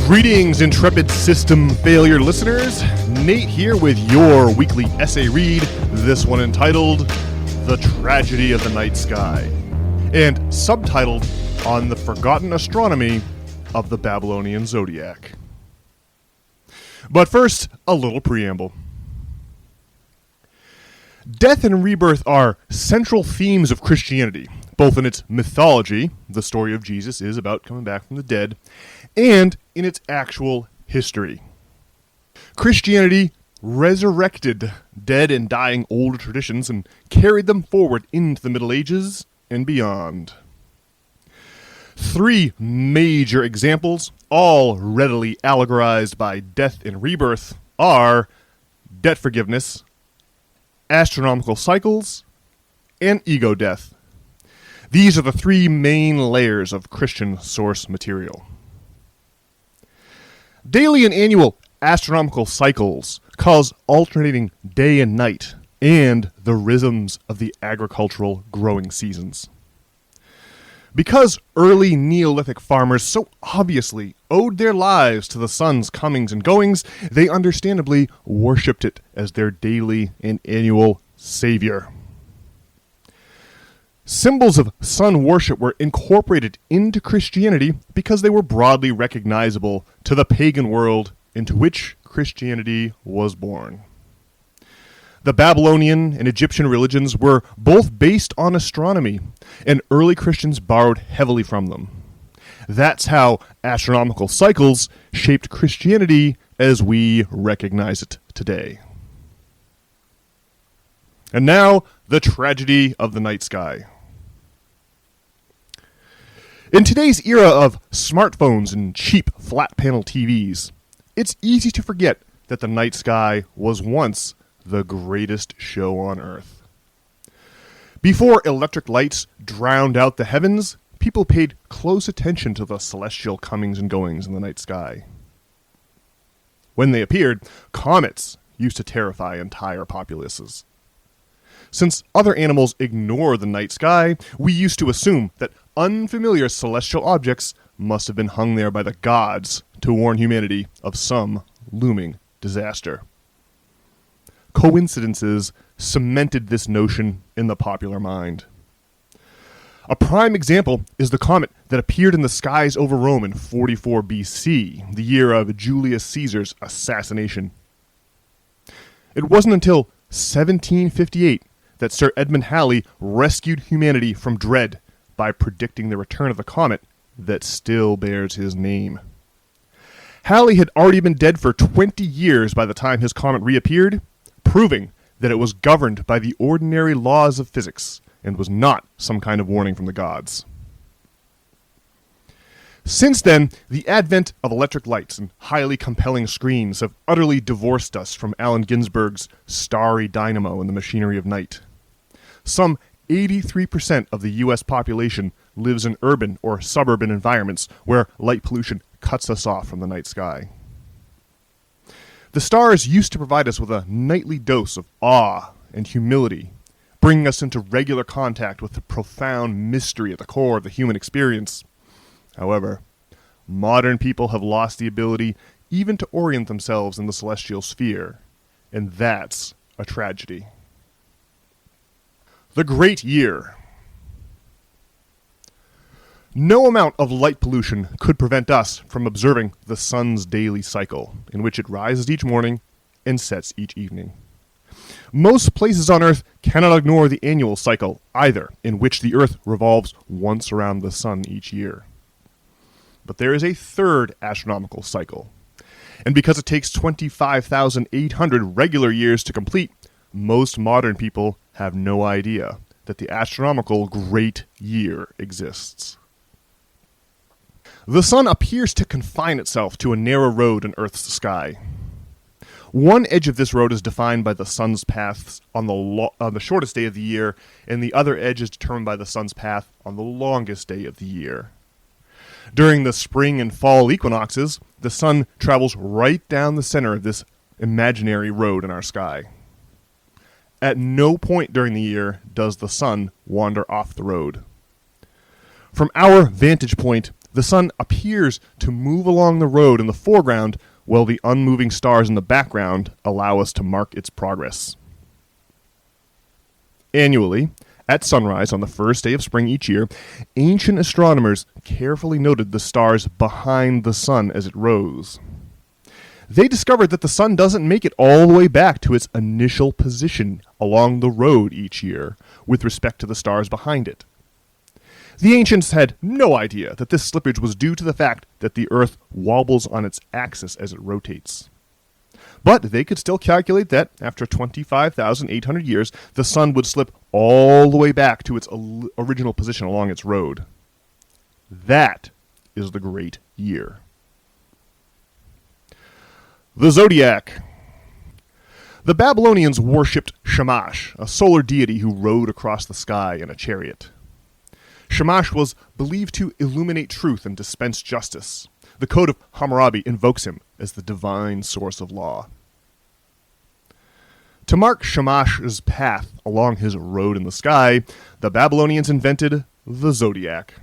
Greetings, intrepid system failure listeners. Nate here with your weekly essay read, this one entitled The Tragedy of the Night Sky, and subtitled On the Forgotten Astronomy of the Babylonian Zodiac. But first, a little preamble. Death and rebirth are central themes of Christianity, both in its mythology, the story of Jesus is about coming back from the dead, and in its actual history. Christianity resurrected dead and dying older traditions and carried them forward into the Middle Ages and beyond. Three major examples, all readily allegorized by death and rebirth, are debt forgiveness, astronomical cycles, and ego death. These are the three main layers of Christian source material. Daily and annual astronomical cycles cause alternating day and night and the rhythms of the agricultural growing seasons. Because early Neolithic farmers so obviously owed their lives to the sun's comings and goings, they understandably worshipped it as their daily and annual savior. Symbols of sun worship were incorporated into Christianity because they were broadly recognizable to the pagan world into which Christianity was born. The Babylonian and Egyptian religions were both based on astronomy, and early Christians borrowed heavily from them. That's how astronomical cycles shaped Christianity as we recognize it today. And now, the tragedy of the night sky. In today's era of smartphones and cheap flat-panel TVs, it's easy to forget that the night sky was once the greatest show on Earth. Before electric lights drowned out the heavens, people paid close attention to the celestial comings and goings in the night sky. When they appeared, comets used to terrify entire populaces. Since other animals ignore the night sky, we used to assume that unfamiliar celestial objects must have been hung there by the gods to warn humanity of some looming disaster. Coincidences cemented this notion in the popular mind. A prime example is the comet that appeared in the skies over Rome in 44 BC, the year of Julius Caesar's assassination. It wasn't until 1758 that Sir Edmund Halley rescued humanity from dread by predicting the return of the comet that still bears his name. Halley had already been dead for 20 years by the time his comet reappeared, proving that it was governed by the ordinary laws of physics and was not some kind of warning from the gods. Since then, the advent of electric lights and highly compelling screens have utterly divorced us from Allen Ginsberg's starry dynamo and the machinery of night. Some 83% of the U.S. population lives in urban or suburban environments where light pollution cuts us off from the night sky. The stars used to provide us with a nightly dose of awe and humility, bringing us into regular contact with the profound mystery at the core of the human experience. However, modern people have lost the ability even to orient themselves in the celestial sphere, and that's a tragedy. The Great Year. No amount of light pollution could prevent us from observing the sun's daily cycle, in which it rises each morning and sets each evening. Most places on Earth cannot ignore the annual cycle either, in which the Earth revolves once around the sun each year. But there is a third astronomical cycle, and because it takes 25,800 regular years to complete, most modern people have no idea that the astronomical Great Year exists. The sun appears to confine itself to a narrow road in Earth's sky. One edge of this road is defined by the sun's paths on the shortest day of the year, and the other edge is determined by the sun's path on the longest day of the year. During the spring and fall equinoxes, the sun travels right down the center of this imaginary road in our sky. At no point during the year does the sun wander off the road. From our vantage point, the sun appears to move along the road in the foreground while the unmoving stars in the background allow us to mark its progress. Annually, at sunrise on the first day of spring each year, ancient astronomers carefully noted the stars behind the sun as it rose. They discovered that the sun doesn't make it all the way back to its initial position along the road each year with respect to the stars behind it. The ancients had no idea that this slippage was due to the fact that the Earth wobbles on its axis as it rotates. But they could still calculate that, after 25,800 years, the sun would slip all the way back to its original position along its road. That is the great year. The Zodiac. The Babylonians worshipped Shamash, a solar deity who rode across the sky in a chariot. Shamash was believed to illuminate truth and dispense justice. The Code of Hammurabi invokes him as the divine source of law. To mark Shamash's path along his road in the sky, the Babylonians invented the Zodiac.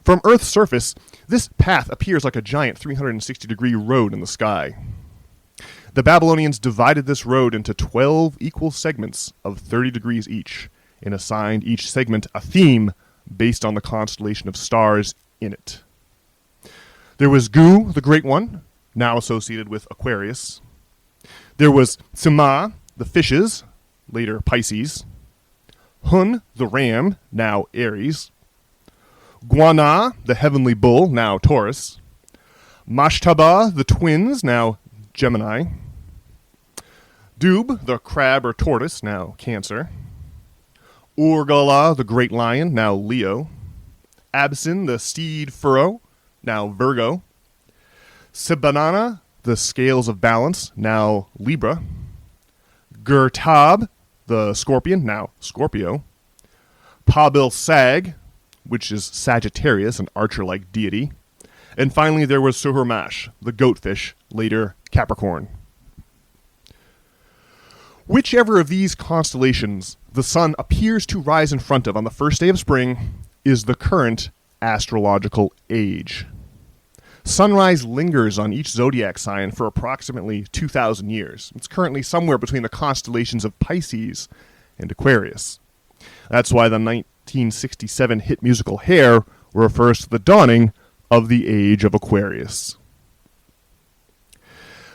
From Earth's surface, this path appears like a giant 360-degree road in the sky. The Babylonians divided this road into 12 equal segments of 30 degrees each, and assigned each segment a theme based on the constellation of stars in it. There was Gu, the Great One, now associated with Aquarius. There was Sima, the fishes, later Pisces. Hun, the ram, now Aries. Guana, the heavenly bull, now Taurus. Mashtaba, the twins, now Gemini. Dub, the crab or tortoise, now Cancer. Urgala, the great lion, now Leo. Absin, the steed furrow, now Virgo. Sibanana, the scales of balance, now Libra. Gurtab, the scorpion, now Scorpio. Pabil Sag, which is Sagittarius, an archer-like deity. And finally there was Suhurmash, the goatfish, later Capricorn. Whichever of these constellations the sun appears to rise in front of on the first day of spring is the current astrological age. Sunrise lingers on each zodiac sign for approximately 2,000 years. It's currently somewhere between the constellations of Pisces and Aquarius. That's why the 1967 hit musical Hair refers to the dawning of the age of Aquarius.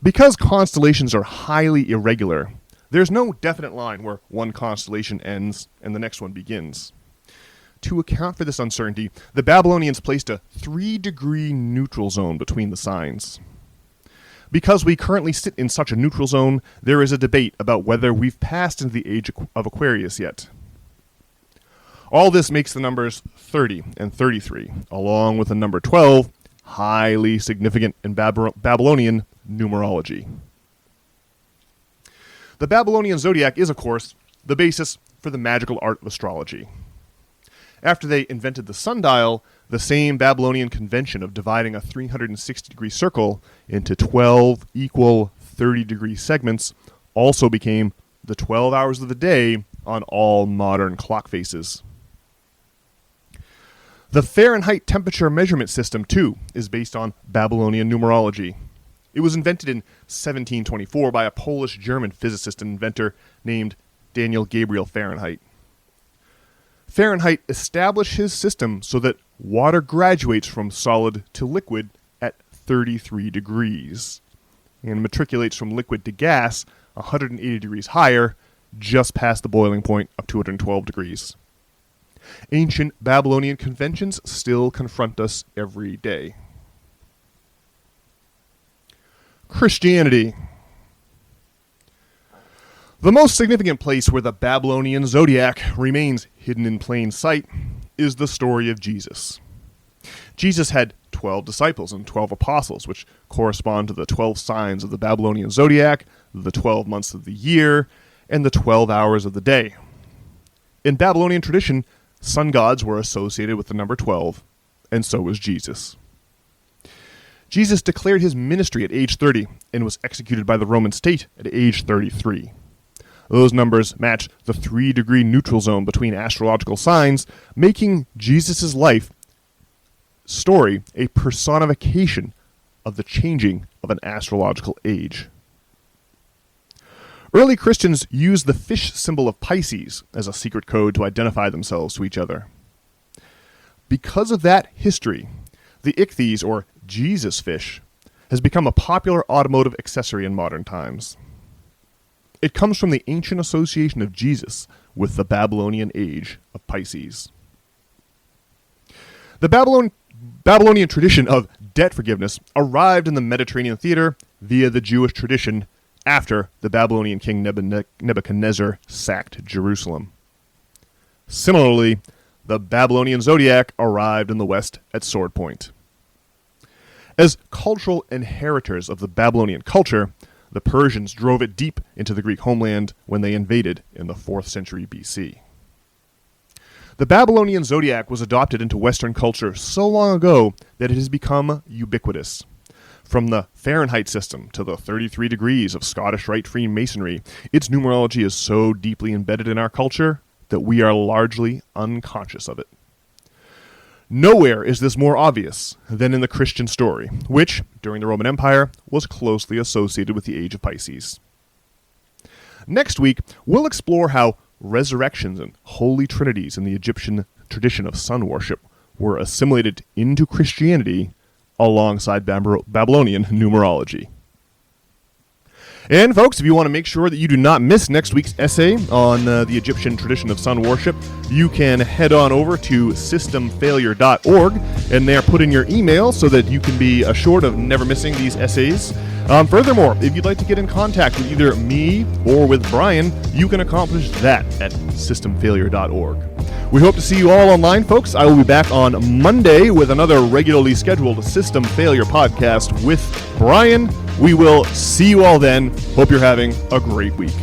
Because constellations are highly irregular, there's no definite line where one constellation ends and the next one begins. To account for this uncertainty, the Babylonians placed a 3-degree neutral zone between the signs. Because we currently sit in such a neutral zone, there is a debate about whether we've passed into the age of Aquarius yet. All this makes the numbers 30 and 33, along with the number 12, highly significant in Babylonian numerology. The Babylonian zodiac is, of course, the basis for the magical art of astrology. After they invented the sundial, the same Babylonian convention of dividing a 360-degree circle into 12 equal 30-degree segments also became the 12 hours of the day on all modern clock faces. The Fahrenheit temperature measurement system, too, is based on Babylonian numerology. It was invented in 1724 by a Polish-German physicist and inventor named Daniel Gabriel Fahrenheit. Fahrenheit established his system so that water graduates from solid to liquid at 33 degrees and matriculates from liquid to gas 180 degrees higher, just past the boiling point of 212 degrees. Ancient Babylonian conventions still confront us every day. Christianity. The most significant place where the Babylonian zodiac remains hidden in plain sight is the story of Jesus. Jesus had 12 disciples and 12 apostles, which correspond to the 12 signs of the Babylonian zodiac, the 12 months of the year, and the 12 hours of the day. In Babylonian tradition, sun gods were associated with the number 12, and so was Jesus. Jesus declared his ministry at age 30 and was executed by the Roman state at age 33. Those numbers match the 3-degree neutral zone between astrological signs, making Jesus' life story a personification of the changing of an astrological age. Early Christians used the fish symbol of Pisces as a secret code to identify themselves to each other. Because of that history, the ichthyes, or Jesus fish, has become a popular automotive accessory in modern times. It comes from the ancient association of Jesus with the Babylonian age of Pisces. The Babylonian tradition of debt forgiveness arrived in the Mediterranean theater via the Jewish tradition after the Babylonian king Nebuchadnezzar sacked Jerusalem. Similarly, the Babylonian zodiac arrived in the West at sword point. As cultural inheritors of the Babylonian culture, the Persians drove it deep into the Greek homeland when they invaded in the 4th century BC. The Babylonian zodiac was adopted into Western culture so long ago that it has become ubiquitous. From the Fahrenheit system to the 33 degrees of Scottish Rite Freemasonry, its numerology is so deeply embedded in our culture that we are largely unconscious of it. Nowhere is this more obvious than in the Christian story, which, during the Roman Empire, was closely associated with the age of Pisces. Next week, we'll explore how resurrections and holy trinities in the Egyptian tradition of sun worship were assimilated into Christianity alongside Babylonian numerology. And folks, if you want to make sure that you do not miss next week's essay on the Egyptian tradition of sun worship, you can head on over to systemfailure.org and there put in your email so that you can be assured of never missing these essays. Furthermore, if you'd like to get in contact with either me or with Brian, you can accomplish that at systemfailure.org. We hope to see you all online, folks. I will be back on Monday with another regularly scheduled System Failure podcast with Brian. We will see you all then. Hope you're having a great week.